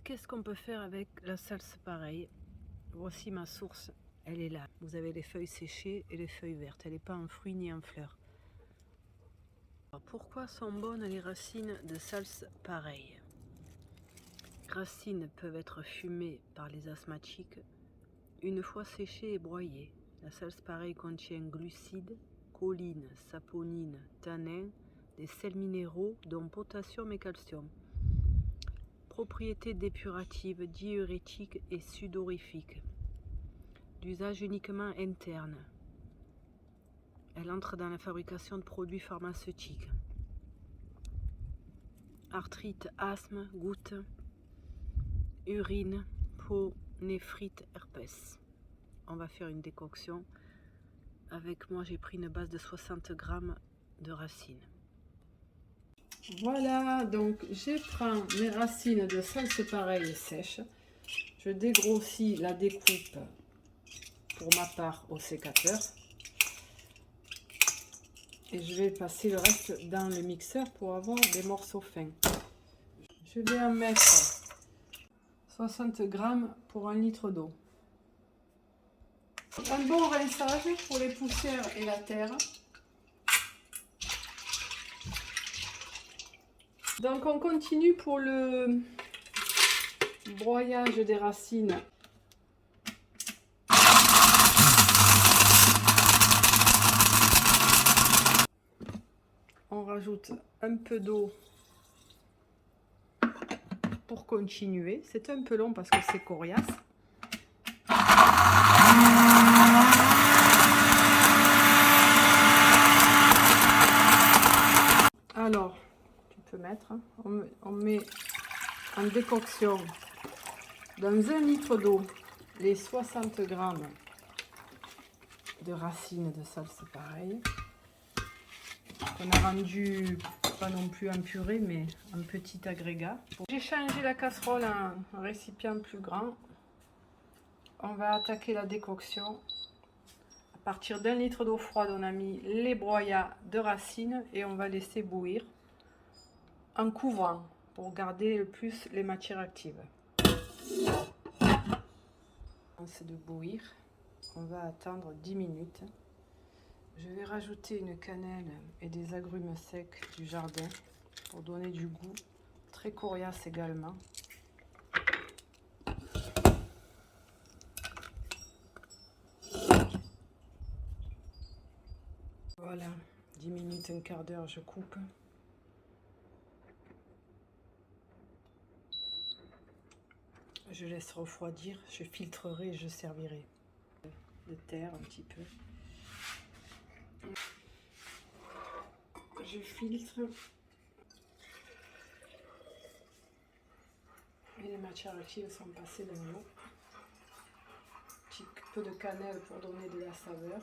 qu'est-ce qu'on peut faire avec la salse pareille? Voici ma source, elle est là. Vous avez les feuilles séchées et les feuilles vertes. Elle n'est pas en fruits ni en fleurs. Alors, pourquoi sont bonnes les racines de salse pareille? Les racines peuvent être fumées par les asthmatiques. Une fois séchées et broyées, la salse pareille contient glucides, choline, saponine, tanins, des sels minéraux dont potassium et calcium. Propriétés dépuratives, diurétiques et sudorifiques. D'usage uniquement interne. Elle entre dans la fabrication de produits pharmaceutiques. Arthrite, asthme, gouttes, urine, peau, néphrite, herpès. On va faire une décoction. Avec moi, j'ai pris une base de 60 g de racines. Voilà, donc je prends mes racines de salse pareille sèches. Je dégrossis la découpe pour ma part au sécateur. Et je vais passer le reste dans le mixeur pour avoir des morceaux fins. Je vais en mettre 60 g pour 1 litre d'eau. Un bon rinçage pour les poussières et la terre. Donc on continue pour le broyage des racines. On rajoute un peu d'eau pour continuer. C'est un peu long parce que c'est coriace. Alors, tu peux mettre, on met en décoction dans 1 litre d'eau les 60 g de racines de salse pareille. On a rendu pas non plus en purée, mais un petit agrégat. J'ai changé la casserole en un récipient plus grand. On va attaquer la décoction. À partir d'1 litre d'eau froide, on a mis les broyats de racines et on va laisser bouillir en couvrant pour garder le plus les matières actives. C'est de bouillir. On va attendre 10 minutes. Je vais rajouter une cannelle et des agrumes secs du jardin pour donner du goût. Très coriace également. Voilà, 10 minutes, un quart d'heure, je coupe. Je laisse refroidir, je filtrerai et je servirai. De terre un petit peu. Je filtre. Et les matières actives sont passées dans l'eau. Un petit peu de cannelle pour donner de la saveur.